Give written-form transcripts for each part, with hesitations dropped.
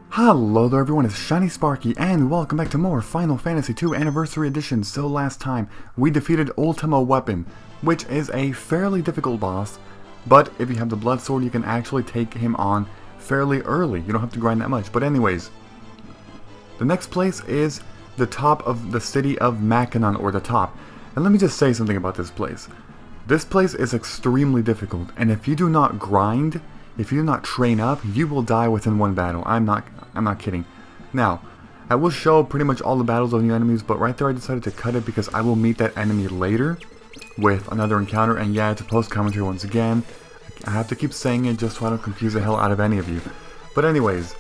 Hello there everyone, it's Shiny Sparky, and welcome back to more Final Fantasy II Anniversary Edition. So last time, we defeated Ultima Weapon, which is a fairly difficult boss, but if you have the Blood Sword, you can actually take him on fairly early. You don't have to grind that much. But anyways, the next place is the top of the city of Mackinac, or the top. And let me just say something about this place. This place is extremely difficult, and if you do not grind, if you do not train up, you will die within one battle. I'm not kidding. Now, I will show pretty much all the battles of new enemies, but right there I decided to cut it because I will meet that enemy later with another encounter, and yeah, it's a post-commentary once again. I have to keep saying it just so I don't confuse the hell out of any of you. But anyways,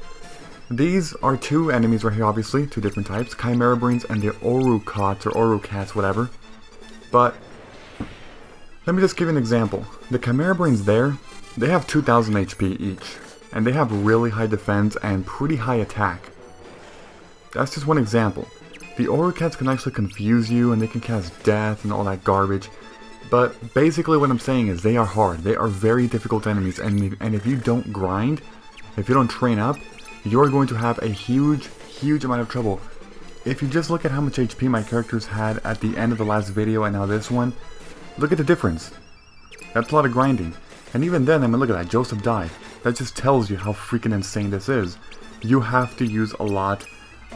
these are two enemies right here, obviously, two different types, Chimera Brains and the Orukat, or Orukats, whatever. But let me just give you an example. The Chimera Brains there, they have 2000 HP each, and they have really high defense and pretty high attack. That's just one example. The Orukats can actually confuse you, and they can cast death and all that garbage. But basically what I'm saying is they are hard. They are very difficult enemies, and if you don't grind, if you don't train up, you're going to have a huge amount of trouble. If you just look at how much HP my characters had at the end of the last video and now this one, look at the difference. That's a lot of grinding. And even then, I mean, look at that, Joseph died. That just tells you how freaking insane this is. You have to use a lot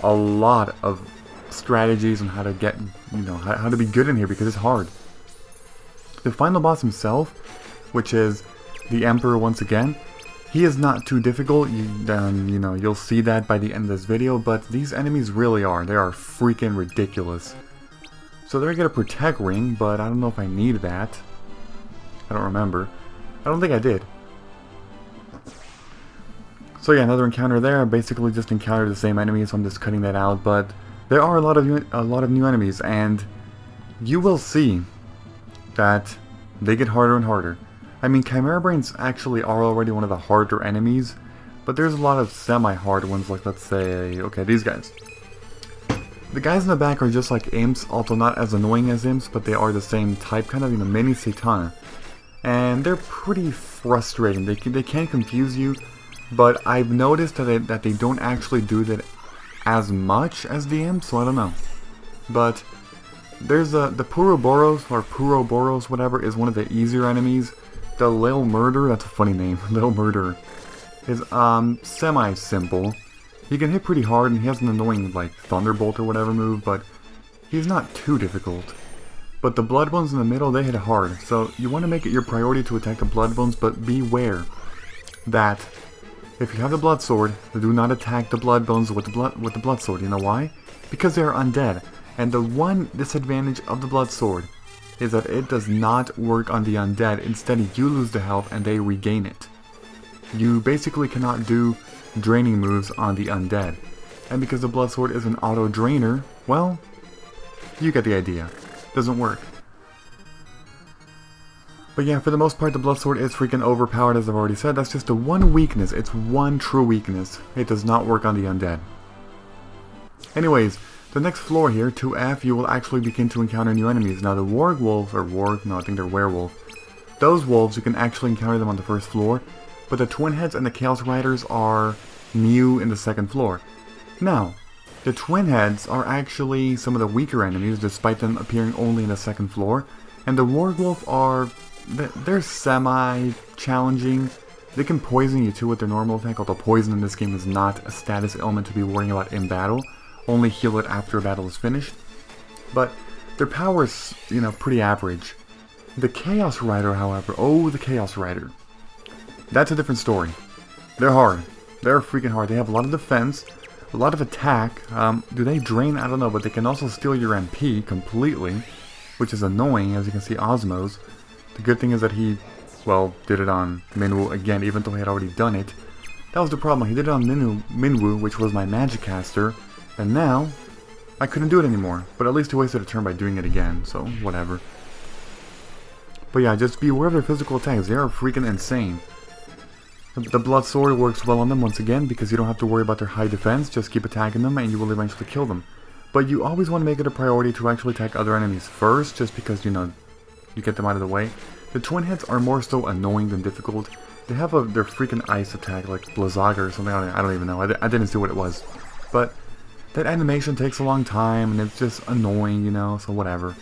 of strategies on how to get, how to be good in here, because it's hard. The final boss himself, which is the Emperor once again, he is not too difficult. You'll see that by the end of this video, but these enemies really are. They are freaking ridiculous. So there I get a Protect Ring, but I don't know if I need that. I don't remember. I don't think I did. So yeah, another encounter there. I basically just encountered the same enemy, so I'm just cutting that out. But there are a lot of new enemies, and you will see that they get harder and harder. I mean, Chimera Brains actually are already one of the harder enemies, but there's a lot of semi-hard ones, like let's say, okay, these guys. The guys in the back are just like imps, although not as annoying as imps, but they are the same type, kind of, mini Satana. And they're pretty frustrating. They can confuse you, but I've noticed that they don't actually do that as much as the imps, so I don't know. But there's the Puroboros, or Puroboros, whatever, is one of the easier enemies. The Lil Murder, that's a funny name, Lil Murder, is semi-simple. He can hit pretty hard, and he has an annoying, like, Thunderbolt or whatever move, but he's not too difficult. But the Bloodbones in the middle, they hit hard, so you want to make it your priority to attack the Bloodbones, but beware that if you have the Blood Sword, do not attack the Bloodbones with the Blood Sword. You know why? Because they are undead, and the one disadvantage of the Blood Sword is that it does not work on the undead. Instead, you lose the health and they regain it. You basically cannot do draining moves on the undead, and because the Blood Sword is an auto drainer, well, you get the idea. Doesn't work. But yeah, for the most part, the Blood Sword is freaking overpowered, as I've already said. That's just the one weakness. It's one true weakness. It does not work on the undead. Anyways, the next floor here, 2F, you will actually begin to encounter new enemies. Now the Warg Wolf, or Warg, no, I think they're Werewolf. Those wolves, you can actually encounter them on the first floor, but the Twin Heads and the Chaos Riders are new in the second floor. Now, the Twin Heads are actually some of the weaker enemies, despite them appearing only in the second floor. And the Warg Wolf they're semi-challenging. They can poison you too with their normal attack, although poison in this game is not a status element to be worrying about in battle. Only heal it after a battle is finished. But their power is, pretty average. The Chaos Rider, however, the Chaos Rider. That's a different story. They're hard. They're freaking hard. They have a lot of defense, a lot of attack. Do they drain? I don't know, but they can also steal your MP completely, which is annoying, as you can see Osmos. The good thing is that he, did it on Minwu again, even though he had already done it. That was the problem. He did it on Minwu, which was my magic caster, and now I couldn't do it anymore. But at least he wasted a turn by doing it again, so whatever. But yeah, just be aware of their physical attacks. They are freaking insane. The Blood Sword works well on them once again, because you don't have to worry about their high defense. Just keep attacking them and you will eventually kill them. But you always want to make it a priority to actually attack other enemies first, just because, you get them out of the way. The Twin Heads are more so annoying than difficult. They have their freaking ice attack, like Blizzaga or something. I don't even know. I didn't see what it was. But that animation takes a long time, and it's just annoying, you know, so whatever.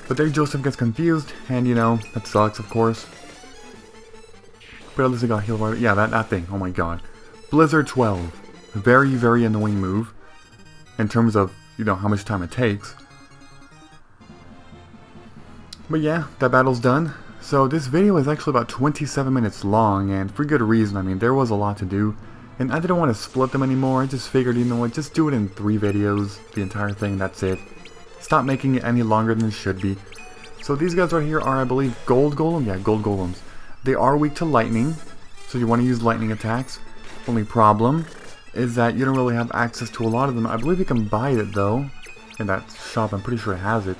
But there Joseph gets confused, and, you know, that sucks, of course. But at least he got healed right. Yeah, that thing. Oh my god. Blizzard 12. Very, very annoying move. In terms of, you know, how much time it takes. But yeah, that battle's done. So this video is actually about 27 minutes long, and for good reason. I mean, there was a lot to do. And I didn't want to split them anymore. I just figured, you know what, just do it in 3 videos. The entire thing, that's it. Stop making it any longer than it should be. So these guys right here are, I believe, gold golem? Yeah, gold golems. They are weak to lightning, so you want to use lightning attacks. Only problem is that you don't really have access to a lot of them. I believe you can buy it, though. In that shop, I'm pretty sure it has it.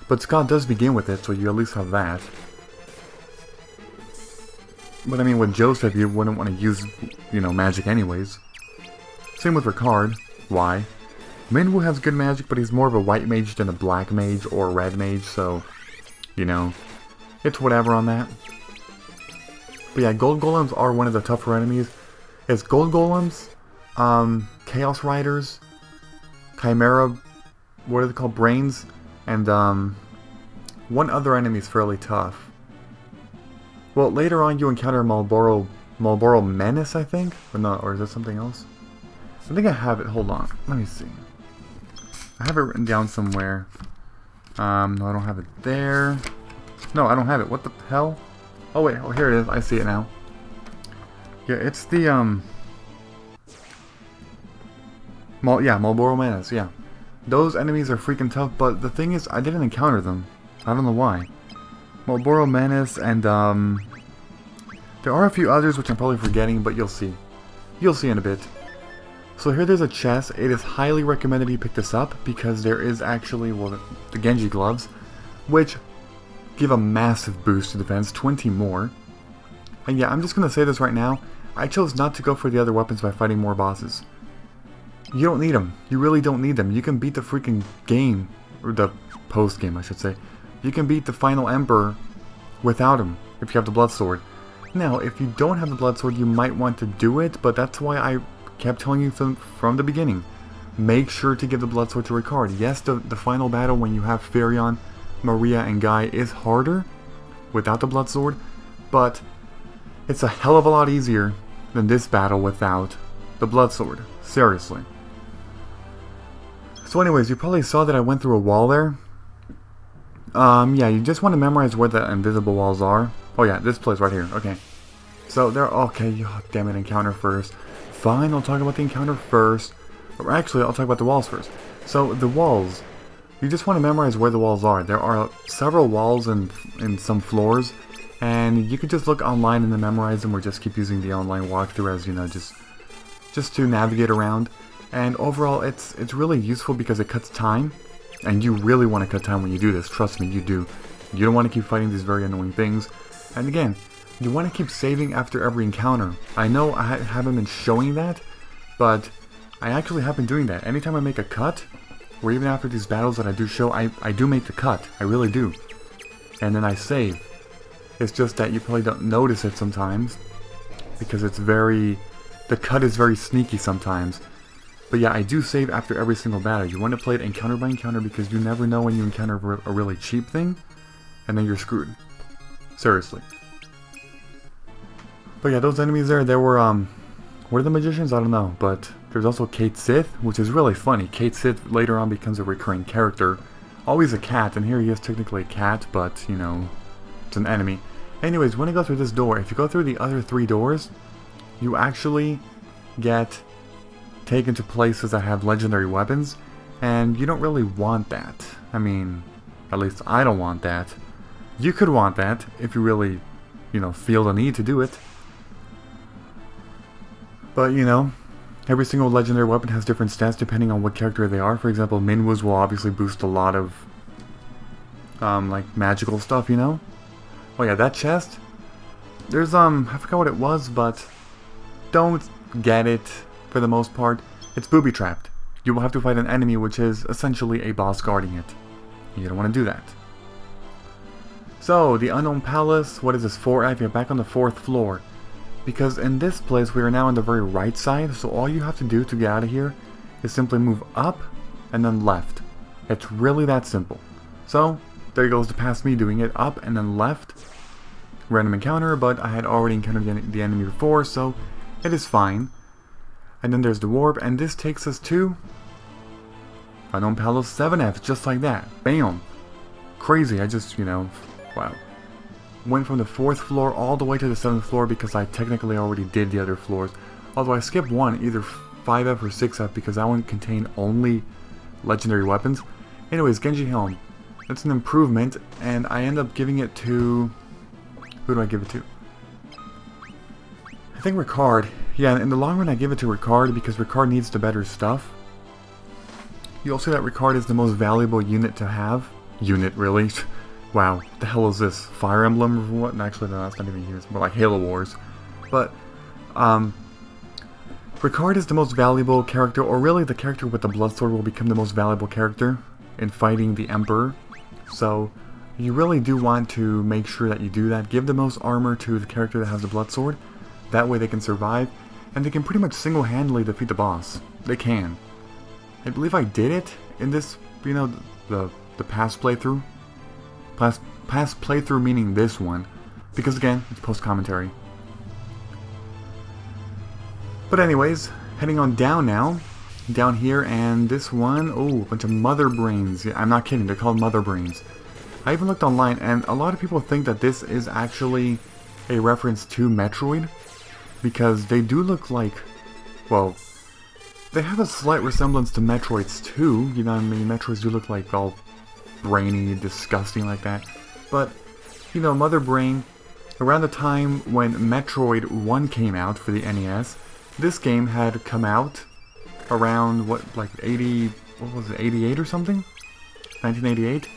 But Scott does begin with it, so you at least have that. But I mean, with Joseph, you wouldn't want to use, you know, magic anyways. Same with Ricard. Why? Minwu has good magic, but he's more of a white mage than a black mage or a red mage, so, you know, it's whatever on that. But yeah, gold golems are one of the tougher enemies. It's gold golems, Chaos Riders, Chimera, what are they called, Brains, and one other enemy is fairly tough. Well, later on you encounter Marlboro Menace, I think? Or not, or is that something else? I think I have it, hold on, let me see. I have it written down somewhere. No, I don't have it there. No, I don't have it, what the hell? Oh wait, oh here it is, I see it now. Yeah, it's the, Marlboro Menace, yeah. Those enemies are freaking tough, but the thing is, I didn't encounter them. I don't know why. Marlboro Menace, and, there are a few others which I'm probably forgetting, but you'll see. You'll see in a bit. So here there's a chest. It is highly recommended you pick this up, because there is actually, well, the Genji gloves, which give a massive boost to defense, 20 more. And yeah, I'm just going to say this right now. I chose not to go for the other weapons by fighting more bosses. You don't need them. You really don't need them. You can beat the freaking game, or the post-game I should say. You can beat the final Emperor without him, if you have the Blood Sword. Now, if you don't have the Blood Sword, you might want to do it, but that's why I kept telling you from the beginning. Make sure to give the Blood Sword to Ricard. Yes, the final battle when you have Farion, Maria, and Guy is harder without the Blood Sword, but it's a hell of a lot easier than this battle without the Blood Sword. Seriously. So anyways, you probably saw that I went through a wall there. Yeah, you just want to memorize where the invisible walls are. Oh yeah, this place right here. Okay. So there. Okay, oh, damn it, encounter first. Fine, I'll talk about the encounter first. Or actually, I'll talk about the walls first. So the walls, you just want to memorize where the walls are. There are several walls in some floors, and you can just look online and then memorize them, or just keep using the online walkthrough as, you know, just to navigate around. And overall, it's really useful because it cuts time. And you really want to cut time when you do this. Trust me, you do. You don't want to keep fighting these very annoying things. And again, you want to keep saving after every encounter. I know I haven't been showing that, but I actually have been doing that. Anytime I make a cut, or even after these battles that I do show, I do make the cut. I really do. And then I save. It's just that you probably don't notice it sometimes, because it's the cut is very sneaky sometimes. But yeah, I do save after every single battle. You want to play it encounter by encounter, because you never know when you encounter a really cheap thing, and then you're screwed. Seriously. But yeah, those enemies there, they were, what are the magicians? I don't know. But there's also Cait Sith, which is really funny. Cait Sith later on becomes a recurring character. Always a cat, and here he is technically a cat, but, you know, it's an enemy. Anyways, when you go through this door, if you go through the other 3 doors, you actually get taken to places that have legendary weapons, and you don't really want that. I mean, at least I don't want that. You could want that if you really, you know, feel the need to do it. But, you know, every single legendary weapon has different stats depending on what character they are. For example, Minwu's will obviously boost a lot of, like, magical stuff, you know? Oh yeah, that chest, there's, I forgot what it was, but don't get it. For the most part, it's booby-trapped. You will have to fight an enemy which is essentially a boss guarding it. You don't want to do that. So, the Unknown Palace, what is this, 4F? You're back on the 4th floor. Because in this place, we are now on the very right side, so all you have to do to get out of here is simply move up and then left. It's really that simple. So, there goes the past me doing it up and then left. Random encounter, but I had already encountered the enemy before, so it is fine. And then there's the warp, and this takes us to Unknown Palace 7F, just like that. Bam! Crazy, I just, wow. Went from the 4th floor all the way to the 7th floor because I technically already did the other floors. Although I skipped one, either 5F or 6F, because that one contained only legendary weapons. Anyways, Genji Helm. It's an improvement, and I end up giving it to... Who do I give it to? I think Ricard. Yeah, in the long run I give it to Ricard because Ricard needs the better stuff. You'll see that Ricard is the most valuable unit to have. Unit, really? Wow, what the hell is this? Fire Emblem or what? Actually, no, that's not even here. It's more like Halo Wars. But, Ricard is the most valuable character, or really the character with the Bloodsword will become the most valuable character in fighting the Emperor. So, you really do want to make sure that you do that. Give the most armor to the character that has the Bloodsword. That way they can survive, and they can pretty much single-handedly defeat the boss. They can. I believe I did it in this, the past playthrough. Past playthrough meaning this one, because again, it's post-commentary. But anyways, heading on down now, down here, and this one, oh, a bunch of mother brains. Yeah, I'm not kidding, they're called mother brains. I even looked online, and a lot of people think that this is actually a reference to Metroid, because they do look like, well, they have a slight resemblance to Metroids too, you know what I mean? Metroids do look like all brainy, disgusting like that. But, Mother Brain, around the time when Metroid 1 came out for the NES, this game had come out around, like 88 or something? 1988?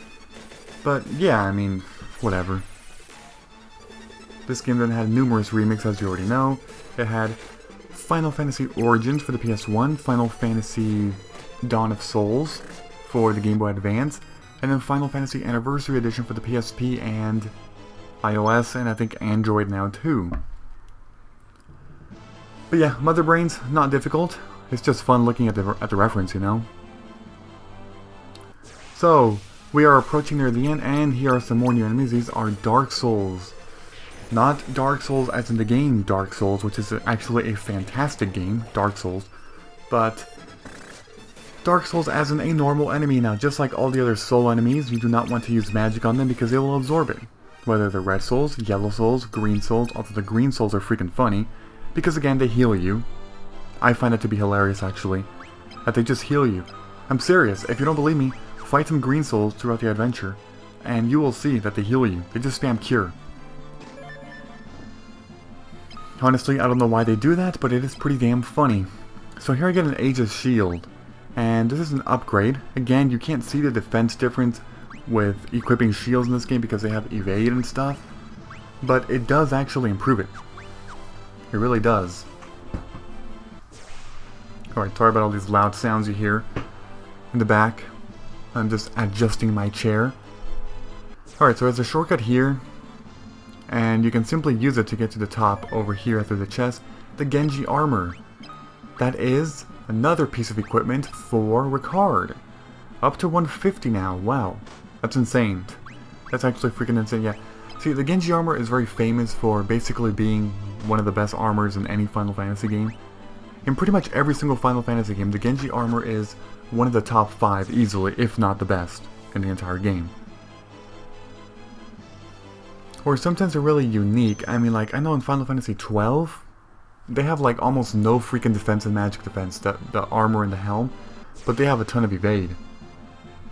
But, yeah, I mean, whatever. This game then had numerous remakes, as you already know. It had Final Fantasy Origins for the PS1, Final Fantasy Dawn of Souls for the Game Boy Advance, and then Final Fantasy Anniversary Edition for the PSP and iOS, and I think Android now too. But yeah, Mother Brains, not difficult. It's just fun looking at the reference, So, we are approaching near the end, and here are some more new enemies. These are Dark Souls. Not Dark Souls as in the game Dark Souls, which is actually a fantastic game, Dark Souls, but Dark Souls as in a normal enemy. Now, just like all the other Soul enemies, you do not want to use magic on them because they will absorb it. Whether they're Red Souls, Yellow Souls, Green Souls, although the Green Souls are freaking funny, because again, they heal you. I find it to be hilarious, actually, that they just heal you. I'm serious, if you don't believe me, fight some Green Souls throughout the adventure, and you will see that they heal you. They just spam Cure. Honestly, I don't know why they do that, but it is pretty damn funny. So here I get an Aegis Shield, and this is an upgrade. Again, you can't see the defense difference with equipping shields in this game because they have evade and stuff, but it does actually improve it. It really does. Alright, sorry about all these loud sounds you hear in the back. I'm just adjusting my chair. Alright, so there's a shortcut here, and you can simply use it to get to the top over here through the chest. The Genji armor. That is another piece of equipment for Ricard. Up to 150 now, wow. That's insane. That's actually freaking insane, yeah. See, the Genji armor is very famous for basically being one of the best armors in any Final Fantasy game. In pretty much every single Final Fantasy game, the Genji armor is one of the top 5 easily, if not the best, in the entire game. Or sometimes they're really unique. I mean, like, I know in Final Fantasy 12, they have like almost no freaking defense and magic defense, the armor and the helm, but they have a ton of evade.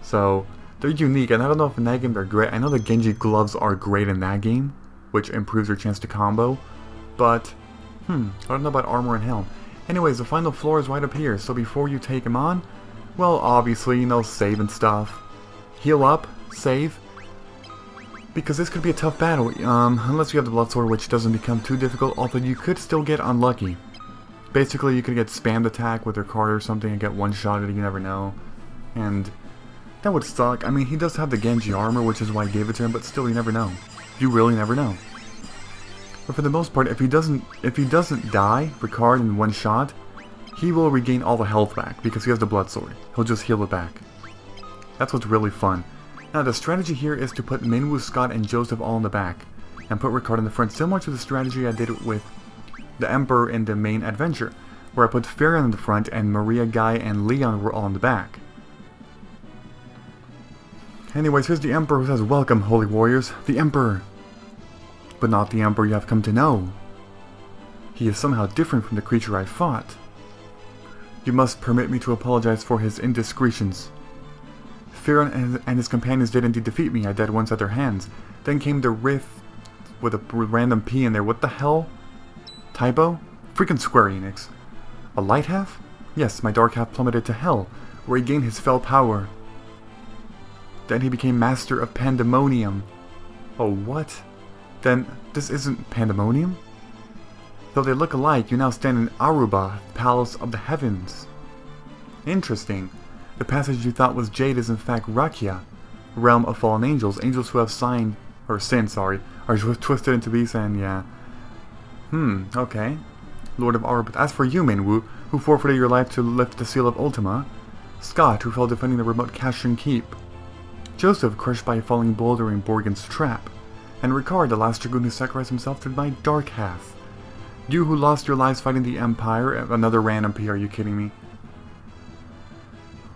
So, they're unique, and I don't know if in that game they're great. I know the Genji gloves are great in that game, which improves your chance to combo, but, I don't know about armor and helm. Anyways, the final floor is right up here, so before you take him on, well, obviously, save and stuff. Heal up, save, because this could be a tough battle, unless you have the Bloodsword, which doesn't become too difficult, although you could still get unlucky. Basically, you could get spammed attack with your card or something and get one-shotted, you never know. And That would suck. I mean, he does have the Genji armor, which is why I gave it to him, but still, you never know. You really never know. But for the most part, if he doesn't die, Ricard, in one shot, he will regain all the health back, because he has the blood sword. He'll just heal it back. That's what's really fun. Now, the strategy here is to put Minwu, Scott, and Joseph all in the back, and put Ricard in the front, similar to the strategy I did with the Emperor in the main adventure, where I put Farion in the front, and Maria, Guy, and Leon were all in the back. Anyways, here's the Emperor who says, "Welcome, holy warriors, the Emperor." But not the Emperor you have come to know. He is somehow different from the creature I fought. You must permit me to apologize for his indiscretions. Farion and his companions did indeed defeat me. I died once at their hands. Then came the rift with a random P in there. What the hell? Typo? Freaking Square Enix. A light half? Yes, my dark half plummeted to hell, where he gained his fell power. Then he became master of Pandemonium. Oh, what? Then this isn't Pandemonium? Though they look alike, you now stand in Arubboth, Palace of the Heavens. Interesting. The passage you thought was Jade is in fact Rakia, realm of fallen angels. Angels who have sinned, are twisted into beasts and yeah. Okay. Lord of Arubboth. As for you, Minwu, who forfeited your life to lift the seal of Ultima. Scott, who fell defending the remote Cashin Keep. Joseph, crushed by a falling boulder in Borgen's trap. And Ricard, the last dragoon who sacrificed himself to my dark half. You who lost your lives fighting the Empire, another random P, are you kidding me?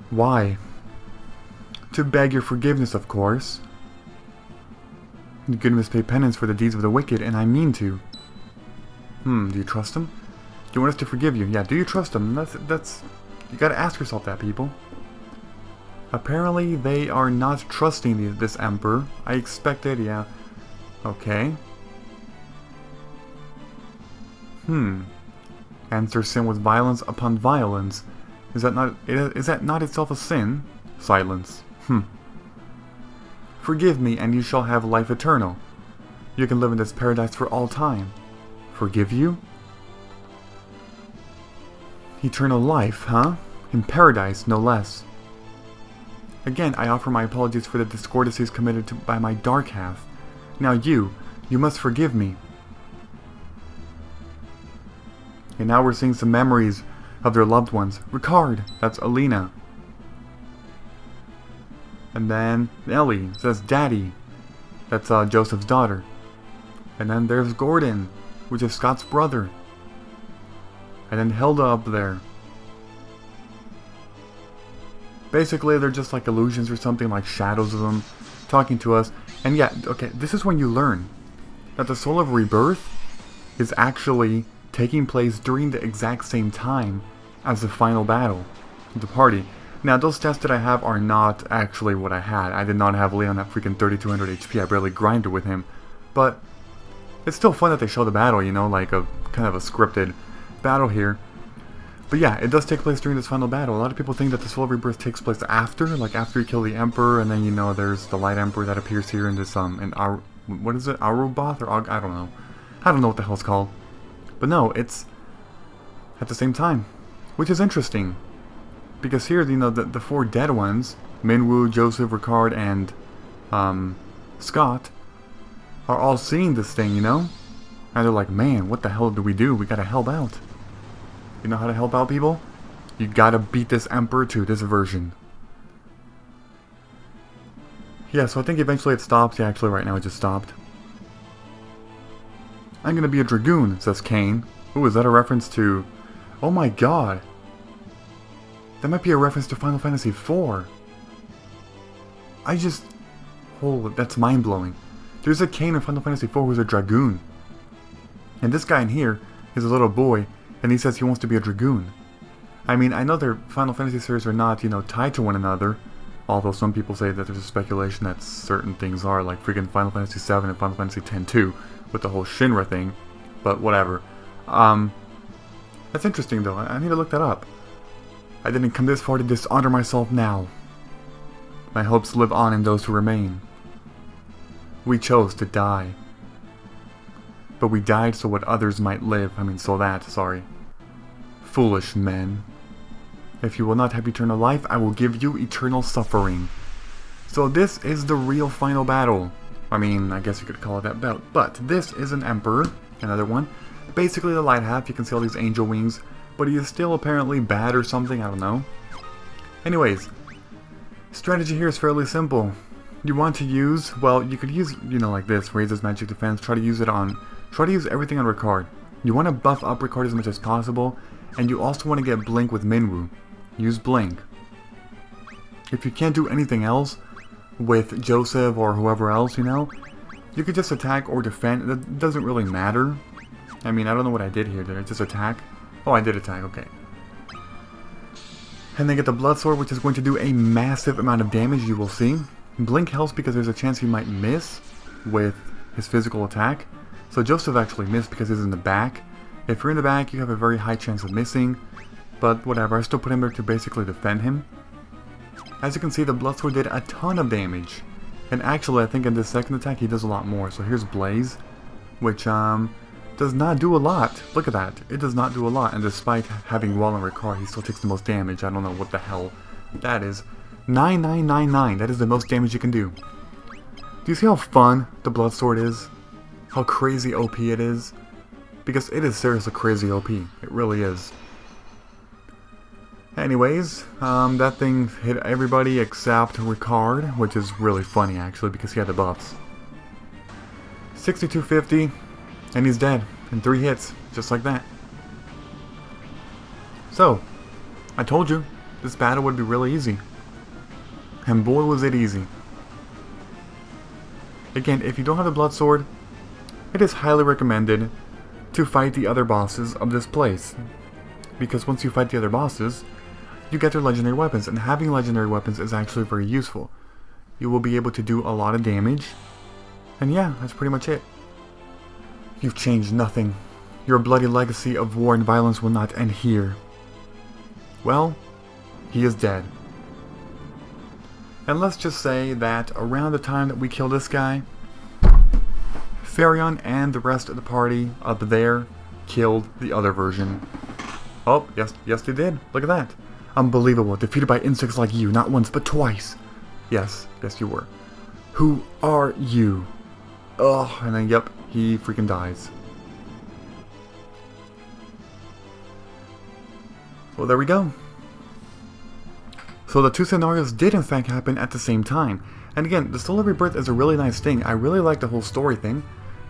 Why? To beg your forgiveness, of course. You must pay penance for the deeds of the wicked, and I mean to. Do you trust him? Do you want us to forgive you? Yeah, do you trust him? That's... You gotta ask yourself that, people. Apparently, they are not trusting this Emperor. I expected, yeah. Okay. Answer sin with violence upon violence. Is that not itself a sin? Silence. Forgive me, and you shall have life eternal. You can live in this paradise for all time. Forgive you? Eternal life, huh? In paradise, no less. Again, I offer my apologies for the discourtesies committed by my dark half. Now you must forgive me. And now we're seeing some memories of their loved ones. Ricard, that's Alina. And then Ellie says Daddy, that's Joseph's daughter. And then there's Gordon, which is Scott's brother. And then Hilda up there. Basically, they're just like illusions or something, like shadows of them talking to us. And yeah, okay, this is when you learn that the Soul of Rebirth is actually taking place during the exact same time as the final battle of the party. Now, those stats that I have are not actually what I had. I did not have Leon at freaking 3200 HP. I barely grinded with him. But it's still fun that they show the battle, you know, like a kind of a scripted battle here. But yeah, it does take place during this final battle. A lot of people think that the Soul of Rebirth takes place after, like after you kill the Emperor, and then, you know, there's the Light Emperor that appears here in this, what is it, Arubboth, or I don't know. I don't know what the hell it's called. But no, it's at the same time, which is interesting. Because here, you know, the four dead ones, Minwu, Joseph, Ricard, and Scott, are all seeing this thing, you know? And they're like, man, what the hell do? We gotta help out. You know how to help out, people? You gotta beat this Emperor to this version. Yeah, so I think eventually it stops. Yeah, actually right now it just stopped. I'm gonna be a Dragoon, says Kane. Ooh, is that a reference to... Oh my god! That might be a reference to Final Fantasy IV. Oh, that's mind-blowing. There's a Kane in Final Fantasy IV who's a Dragoon. And this guy in here is a little boy, and he says he wants to be a Dragoon. I mean, I know their Final Fantasy series are not, you know, tied to one another, although some people say that there's a speculation that certain things are, like freaking Final Fantasy VII and Final Fantasy X too, with the whole Shinra thing, but whatever. That's interesting though, I need to look that up. I didn't come this far to dishonor myself now. My hopes live on in those who remain. We chose to die. But we died so what others might live. Sorry. Foolish men. If you will not have eternal life, I will give you eternal suffering. So this is the real final battle. I mean, I guess you could call it that belt. But this is an Emperor, another one. Basically the light half, you can see all these angel wings. But he is still apparently bad or something, I don't know. Anyways, strategy here is fairly simple. You want to use, well, you could use, you know, like this, raise his magic defense, try to use everything on Ricard. You want to buff up Ricard as much as possible, and you also want to get Blink with Minwu. Use Blink. If you can't do anything else with Joseph or whoever else, you know, you could just attack or defend. It doesn't really matter. I mean, I don't know what I did here. Did I just attack? Oh, I did attack, okay. And then get the Blood Sword, which is going to do a massive amount of damage, you will see. Blink helps because there's a chance he might miss with his physical attack. So Joseph actually missed because he's in the back. If you're in the back, you have a very high chance of missing. But whatever, I still put him there to basically defend him. As you can see, the Blood Sword did a ton of damage. And actually, I think in this second attack, he does a lot more. So here's Blaze, which does not do a lot. Look at that. It does not do a lot. And despite having Wall and Ricard, he still takes the most damage. I don't know what the hell that is. 9999. That is the most damage you can do. Do you see how fun the Blood Sword is? How crazy OP it is? Because it is seriously crazy OP. It really is. Anyways, that thing hit everybody except Ricard, which is really funny actually because he had the buffs. 6250, and he's dead in 3 hits, just like that. So, I told you, this battle would be really easy. And boy was it easy. Again, if you don't have the Blood Sword, it is highly recommended to fight the other bosses of this place. Because once you fight the other bosses, you get their legendary weapons, and having legendary weapons is actually very useful. You will be able to do a lot of damage, and yeah, that's pretty much it. You've changed nothing. Your bloody legacy of war and violence will not end here. Well, he is dead. And let's just say that around the time that we kill this guy, Farion and the rest of the party up there killed the other version. Oh, yes they did. Look at that. Unbelievable. Defeated by insects like you, not once but twice. Yes you were. Who are you? Ugh, and then yep, he freaking dies. Well, there we go. So the 2 scenarios did in fact happen at the same time. And again, the Soul of Rebirth is a really nice thing. I really like the whole story thing.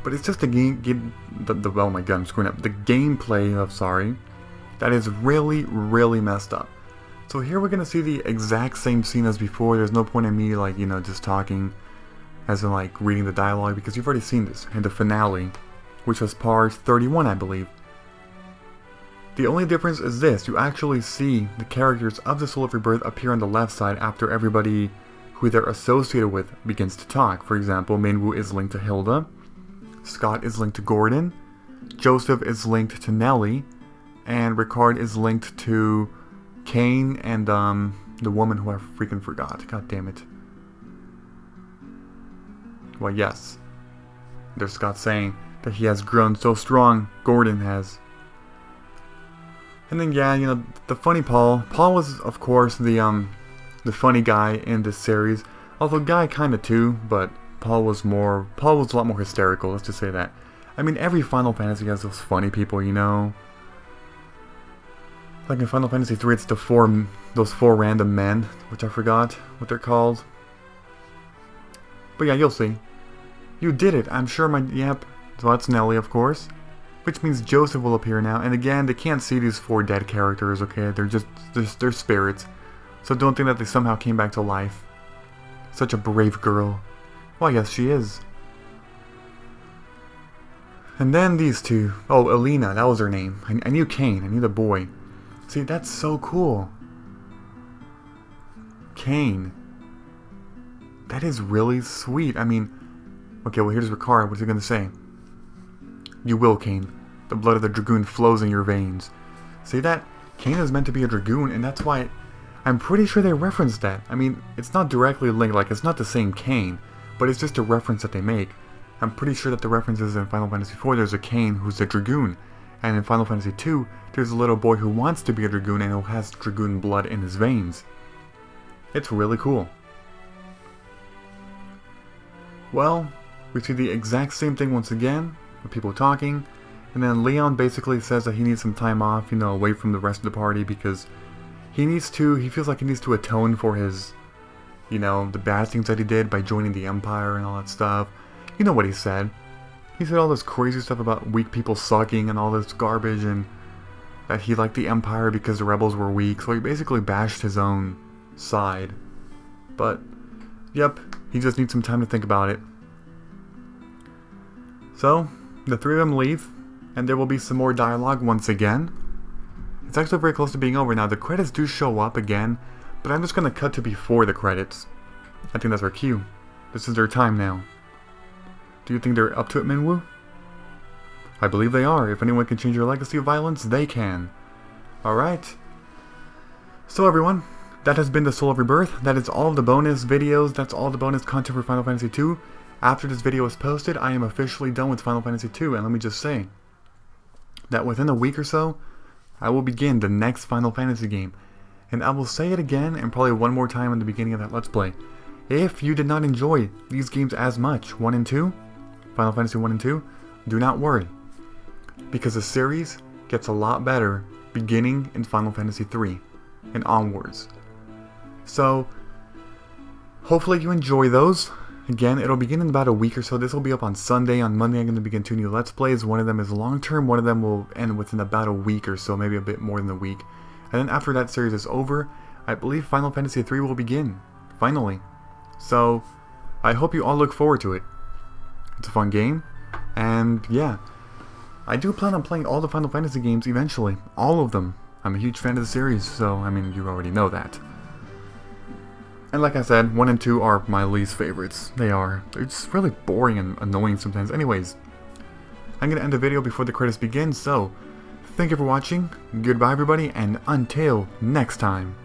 But it's just the oh my god, I'm screwing up. The gameplay of, that is really, really messed up. So here we're going to see the exact same scene as before. There's no point in me, like, you know, just talking, as in, like, reading the dialogue, because you've already seen this in the finale, which was part 31, I believe. The only difference is this. You actually see the characters of the Soul of Rebirth appear on the left side after everybody who they're associated with begins to talk. For example, Minwu is linked to Hilda, Scott is linked to Gordon, Joseph is linked to Nellie, and Ricard is linked to Kane and the woman who I freaking forgot. God damn it. Well, yes. There's Scott saying that he has grown so strong. Gordon has. And then yeah, you know, the funny Paul. Paul was of course the funny guy in this series. Although Guy kinda too, but Paul was a lot more hysterical, let's just say that. I mean, every Final Fantasy has those funny people, you know. Like in Final Fantasy 3, it's those four random men, which I forgot what they're called. But yeah, you'll see. You did it. I'm sure yep. So that's Nellie, of course. Which means Joseph will appear now. And again, they can't see these 4 dead characters, okay? They're spirits. So don't think that they somehow came back to life. Such a brave girl. Well, yes, she is. And then these 2. Oh, Elena, that was her name. I knew Kane. I knew the boy. See, that's so cool. Kane. That is really sweet. I mean, okay, well, here's Ricard. What's he going to say? You will, Kane. The blood of the Dragoon flows in your veins. See that? Kane is meant to be a Dragoon, and that's why I'm pretty sure they referenced that. I mean, it's not directly linked, like, it's not the same Kane, but it's just a reference that they make. I'm pretty sure that the references in Final Fantasy IV, there's a Kane who's a Dragoon. And in Final Fantasy II, there's a little boy who wants to be a Dragoon and who has Dragoon blood in his veins. It's really cool. Well, we see the exact same thing once again, with people talking, and then Leon basically says that he needs some time off, you know, away from the rest of the party because he feels like he needs to atone for his, you know, the bad things that he did by joining the Empire and all that stuff. You know what he said. He said all this crazy stuff about weak people sucking and all this garbage, and that he liked the Empire because the rebels were weak, so he basically bashed his own side. But, yep, he just needs some time to think about it. So, the three of them leave, and there will be some more dialogue once again. It's actually very close to being over now. The credits do show up again, but I'm just going to cut to before the credits. I think that's our cue. This is their time now. Do you think they're up to it, Minwoo? I believe they are. If anyone can change your legacy of violence, they can. Alright. So everyone, that has been the Soul of Rebirth. That is all the bonus videos. That's all the bonus content for Final Fantasy II. After this video is posted, I am officially done with Final Fantasy II, and let me just say that within a week or so, I will begin the next Final Fantasy game. And I will say it again, and probably one more time in the beginning of that Let's Play. If you did not enjoy these games as much, 1 and 2, Final Fantasy 1 and 2, do not worry. Because the series gets a lot better beginning in Final Fantasy 3 and onwards. So, hopefully you enjoy those. Again, it'll begin in about a week or so. This will be up on Sunday. On Monday I'm going to begin 2 new Let's Plays. One of them is long term, one of them will end within about a week or so, maybe a bit more than a week. And then after that series is over, I believe Final Fantasy 3 will begin. Finally. So, I hope you all look forward to it. It's a fun game. And yeah, I do plan on playing all the Final Fantasy games eventually. All of them. I'm a huge fan of the series, so I mean, you already know that. And like I said, 1 and 2 are my least favorites. They are. They're just really boring and annoying sometimes. Anyways, I'm going to end the video before the credits begin, so thank you for watching, goodbye everybody, and until next time.